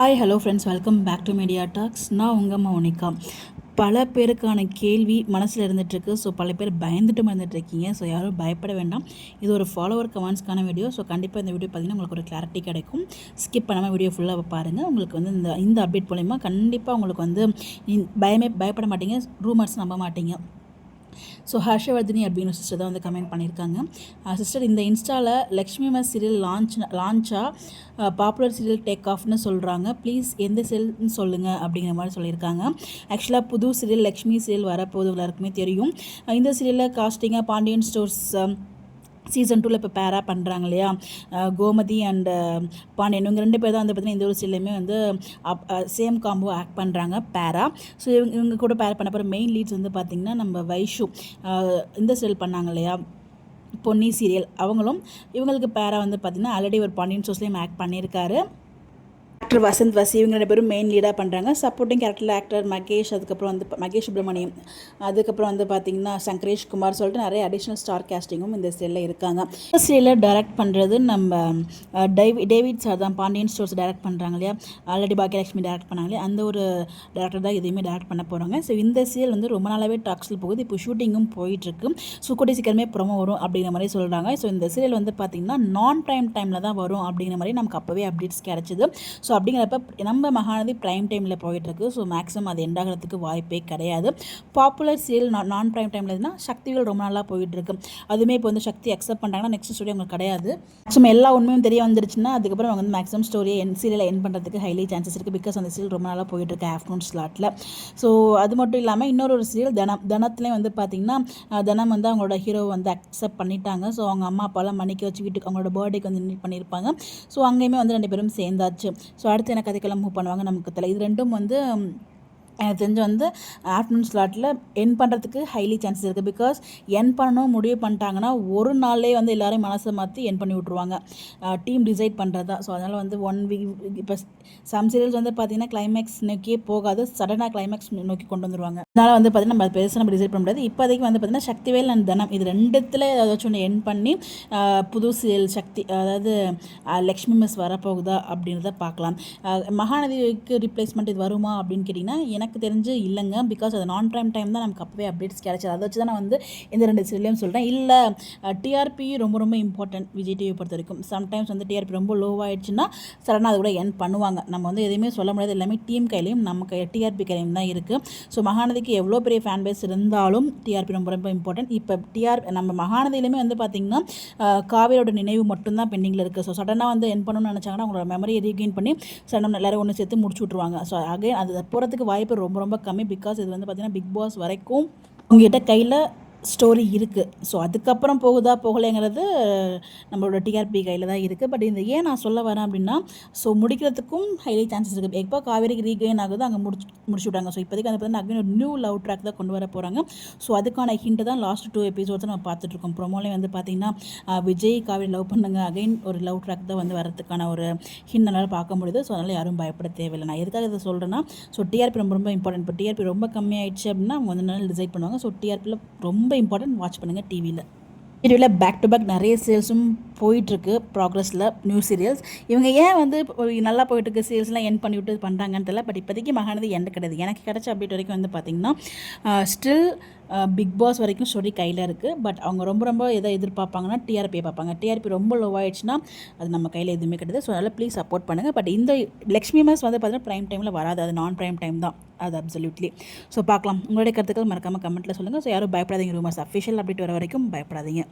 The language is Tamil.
Hi hello friends, welcome back to media talks. நான் உங்கள் மோனிகா. பல பேருக்கான கேள்வி மனசில் இருந்துகிட்ருக்கு. ஸோ பல பேர் பயந்துட்டும் இருந்துகிட்ருக்கீங்க. ஸோ யாரும் பயப்பட வேண்டாம். இது ஒரு ஃபாலோவர் கமெண்ட்ஸ்க்கான வீடியோ. ஸோ கண்டிப்பாக இந்த வீடியோ பார்த்திங்கன்னா உங்களுக்கு ஒரு கிளாரிட்டி கிடைக்கும். ஸ்கிப் பண்ணாமல் வீடியோ ஃபுல்லாக பாருங்கள். உங்களுக்கு வந்து இந்த அப்டேட் மூலிமா கண்டிப்பாக உங்களுக்கு வந்து பயப்பட மாட்டீங்க, ரூமர்ஸ் நம்ப மாட்டீங்க. ஸோ ஹர்ஷவர்தினி அப்படின்னு சிஸ்டர் தான் வந்து கமெண்ட் பண்ணியிருக்காங்க. சிஸ்டர், இந்த இன்ஸ்டாவில் லக்ஷ்மி மஸ் சீரியல் லான்ச்சாக பாப்புலர் சீரியல் டேக் ஆஃப்னு சொல்கிறாங்க. ப்ளீஸ் எந்த சீரியல்னு சொல்லுங்கள் அப்படிங்கிற மாதிரி சொல்லியிருக்காங்க. ஆக்சுவலாக புது சீரியல் லக்ஷ்மி சீரியல் வரப்போது எல்லாருக்குமே தெரியும். இந்த சீரியலில் காஸ்டிங்காக பாண்டியன் ஸ்டோர்ஸ் சீசன் 2 இப்போ பேராக பண்ணுறாங்க இல்லையா, கோமதி அண்ட் பாண்டியன், இவங்க 2 பேர் தான் வந்து பார்த்திங்கன்னா இந்த ஒரு சீரியலுமே வந்து சேம் காம்போ ஆக்ட் பண்ணுறாங்க பேரா. ஸோ இவங்க கூட பேர் பண்ண போகிற மெயின் லீட்ஸ் வந்து பார்த்திங்கன்னா நம்ம வைஷு இந்த சீரியல் பண்ணாங்க இல்லையா, பொன்னி சீரியல், அவங்களும் இவங்களுக்கு பேரா வந்து பார்த்திங்கன்னா ஆல்ரெடி ஒரு பாண்டியன் ஸ்டோர்ஸ்லேயும் ஆக்ட் பண்ணியிருக்காரு. ஆக்டர் வசந்த் வசி, இவங்க 2 பேரும் மெயின் லீடாக பண்ணுறாங்க. சப்போர்ட்டிங் கேரக்டரில் ஆக்டர் மகேஷ், அதுக்கப்புறம் வந்து மகேஷ் சுப்ரமணியம், அதுக்கப்புறம் வந்து பார்த்திங்கன்னா சங்கரேஷ் குமார் சொல்லிட்டு நிறைய அடிஷ்னல் ஸ்டார் கேஸ்டிங்கும் இந்த சீரியலில் இருக்காங்க. இந்த சீரியலில் டைரக்ட் பண்ணுறது நம்ம டேவிட் சார் தான். பாண்டியன் ஸ்டோர்ஸ் டைரக்ட் பண்ணுறாங்க இல்லையா, ஆல்ரெடி பாக்கியலட்சுமி டைரக்ட் பண்ணாங்க இல்லையா, அந்த ஒரு டேரக்டர் தான் இதையுமே டைரக்ட் பண்ண போகிறாங்க. ஸோ இந்த சீரியல் வந்து ரொம்ப நாளாகவே டாக்ஸில் போகுது. இப்போ ஷூட்டிங்கும் போயிட்டுருக்கு. ஸோ கூடிய சீக்கிரமே ப்ரோமோ வரும் அப்படிங்கிற மாதிரி சொல்கிறாங்க. ஸோ இந்த சீரியல் வந்து பார்த்திங்கன்னா நான் ப்ரைம் டைமில் தான் வரும் அப்படிங்கிற மாதிரி நமக்கு அப்போவே அப்டேட்ஸ் கிடச்சிது. ஸோ அப்படிங்கிறப்ப நம்ம மகாநதி ப்ரைம் டைமில் போயிட்டுருக்கு. ஸோ மேக்ஸிமம் அது எண்ட் ஆகிறதுக்கு வாய்ப்பே கிடையாது. பாப்புலர் சீரியல் நான் ப்ரைம் டைமில் இருந்தால் சக்திகள் ரொம்ப நாளாக போயிட்டுருக்கு. அதுவுமே இப்போ வந்து சக்தி அக்செப்ட் பண்ணுறாங்கன்னா நெக்ஸ்ட் ஸ்டோரி அவங்களுக்கு கிடையாது. மேக்ஸிமம் எல்லா உண்மையும் தெரிய வந்துருச்சுன்னா அதுக்கப்புறம் அவங்க வந்து மேக்ஸிமம் ஸ்டோரியை சீரியலை என் பண்ணுறதுக்கு ஹைலி சான்சஸ் இருக்குது. பிகாஸ் அந்த சீரியல் ரொம்ப நாளாக போயிட்டுருக்கு ஆஃப்டர்நூன் ஸ்லாட்டில். ஸோ அது மட்டும் இல்லாமல் இன்னொரு சீரியல் தனத்துலேயும் வந்து பார்த்திங்கன்னா தனம் வந்து அவங்களோட ஹீரோ வந்து அக்செப்ட் பண்ணிட்டாங்க. ஸோ அவங்க அம்மா அப்பாலாம் மணிக்கு வச்சு வீட்டுக்கு அவங்களோட பர்த்டேக்கு வந்து இன்வைட் பண்ணியிருப்பாங்க. ஸோ அங்கேயுமே வந்து 2 பேரும் சேர்ந்தாச்சு. ஸோ அடுத்து எனக்கு கதைக்கெல்லாம் மூவ் பண்ணுவாங்க நமக்கு தெரியல. இது ரெண்டும் வந்து எனக்கு தெரிஞ்சு வந்து ஆஃப்டர்நூன் ஸ்லாட்டில் என் பண்ணுறதுக்கு ஹைலி சான்சஸ் இருக்குது. பிகாஸ் என் பண்ணணும் முடிவு பண்ணிட்டாங்கன்னா ஒரு நாள்லேயே வந்து எல்லோரும் மனசை மாற்றி என் பண்ணி விட்ருவாங்க. டீம் டிசைட் பண்ணுறது தான். ஸோ அதனால் வந்து 1 வீக் இப்போ சம் சீரியல்ஸ் வந்து பார்த்திங்கன்னா கிளைமேக்ஸ் நோக்கியே போகாது, சடனாக கிளைமேக்ஸ் நோக்கி கொண்டு வந்துடுவாங்க. அதனால் வந்து பார்த்திங்கன்னா நம்ம பெருசாக நம்ம டிசைட் பண்ண முடியாது. இப்போதைக்கு வந்து பார்த்திங்கன்னா சக்திவேல் அண்ட் தனம் இது 2த்தில் ஏதாச்சும் ஒன்று என் பண்ணி புது சீரியல் சக்தி, அதாவது லக்ஷ்மி மிஸ் வரப்போகுதா அப்படின்றத பார்க்கலாம். மகாநதிக்கு ரிப்ளேஸ்மெண்ட் இது வருமா அப்படின்னு கேட்டிங்கன்னா எனக்கு தெரிஞ்சு இல்லைங்க. பிகாஸ் அது நான் ப்ரைம் டைம் தான் நமக்கு அப்போவே அப்டேட்ஸ் கிடைச்சது. அதை வச்சு தான் நான் வந்து இந்த 2 சீரியலையும் சொல்கிறேன். இல்லை டிஆர்பி ரொம்ப ரொம்ப இம்பார்ட்டன்ட் விஜய் டிவி பொறுத்த வரைக்கும். சம்டைம்ஸ் வந்து டிஆர்பி ரொம்ப லோவாகிடுச்சுன்னா சடனாக அது கூட என் பண்ணுவாங்க. நம்ம வந்து எதுவுமே சொல்ல முடியாது. எல்லாமே டீம் கையிலையும் நம்ம டிஆர்பி கையிலையும் தான் இருக்குது. ஸோ மகாநதிக்கு எவ்வளோ பெரிய ஃபேன் பேஸ் இருந்தாலும் டிஆர்பி ரொம்ப ரொம்ப இம்பார்ட்டன்ட். இப்போ நம்ம மகாநதியிலுமே வந்து பார்த்திங்கன்னா காவேரியோட நினைவு மட்டும்தான் பெண்டிங்கில் இருக்குது. ஸோ சடனாக வந்து என் பண்ணணும்னு நினச்சாங்கன்னா அவங்களோட மெமரியை ரீகெயின் பண்ணி சடனாக எல்லோரும் ஒன்று சேர்த்து முடிச்சு விட்ருவாங்க. ஸோ அகைன் அது போகிறதுக்கு வாய்ப்பு ரொம்ப ரொம்ப கம்மி. பிகாஸ் இது வந்து பார்த்திங்கன்னா பிக் பாஸ் வரைக்கும் உங்ககிட்ட கையில் ஸ்டோரி இருக்குது. ஸோ அதுக்கப்புறம் போகுதா போகலைங்கிறது நம்மளோட டிஆர்பி கையில் தான் இருக்குது. பட் இந்த ஏன் நான் சொல்ல வரேன் அப்படின்னா, ஸோ முடிக்கிறதுக்கும் ஹைலி சான்சஸ் இருக்குது. எப்போ காவேரிக்கு ரீகெயின் ஆகுது அங்கே முடிச்சு விட்டாங்க. ஸோ இப்போதைக்கு வந்து பார்த்தீங்கன்னா அகைன் ஒரு நியூ லவ் ட்ராக் தான் கொண்டு வர போகிறாங்க. ஸோ அதுக்கான ஹிண்ட் தான் லாஸ்ட் 2 எபிசோட்ஸ் நம்ம பார்த்துட்ருக்கோம். ப்ரோமோலேயே வந்து பார்த்திங்கன்னா விஜய் காவேரி லவ் பண்ணுங்க, அகைன் ஒரு லவ் ட்ராக் தான் வந்து வரதுக்கான ஒரு ஹிண்ட் என்னால் பார்க்க முடியுது. ஸோ அதனால் யாரும் பயப்பட தேவையில்லை. நான் எதுக்காக இதை சொல்கிறேன்னா, ஸோ டிஆர்பி ரொம்ப ரொம்ப இம்பார்ட்டன்ட். இப்போ டிஆர்பி ரொம்ப கம்மியாயிடுச்சு அப்படின்னா அவங்க வந்து நல்லா டிசைட் பண்ணுவாங்க. ஸோ டிஆர்பியில் ரொம்ப இம்பார்ட்டன்ட். வாட்ச் பண்ணுங்கள் டிவியில் பேக் டு பேக் நிறைய சீரியல்ஸும் போயிட்டுருக்கு ப்ராக்ரஸில் நியூ சீரியல்ஸ். இவங்க ஏன் வந்து நல்லா போயிட்டுருக்கு சீரியல்ஸ்லாம் என் பண்ணிவிட்டு பண்ணுறாங்கன்னு தெரியல. பட் இப்போதைக்கு மகாநதி எண்ட் கிடையாது. எனக்கு கிடச்ச அப்டேட் வரைக்கும் வந்து பார்த்திங்கன்னா ஸ்டில் பிக் பாஸ் வரைக்கும் ஸ்டோரி கையில் இருக்குது. பட் அவங்க ரொம்ப ரொம்ப எதை எதிர்பார்ப்பாங்கன்னா டிஆர்பியை பார்ப்பாங்க. டிஆர்பி ரொம்ப லோவாகிடுச்சுன்னா அது நம்ம கையில் எதுவுமே கிடையாது. ஸோ அதனால் ப்ளீஸ் சப்போர்ட் பண்ணுங்கள். பட் இந்த லக்ஷ்மி மிஸ் வந்து பார்த்திங்கன்னா ப்ரைம் டைமில் வராது, அது நான் ப்ரைம் டைம் தான், அது அப்சல்யூட்லி. ஸோ பார்க்கலாம். உங்களுடைய கருத்துக்கள் மறக்காமல் கமெண்ட்டில் சொல்லுங்கள். ஸோ யாரும் பயப்படாதீங்க. ரூமர்ஸ் அஃபிஷியல் அப்டேட் வர வரைக்கும் பயப்படாதீங்க.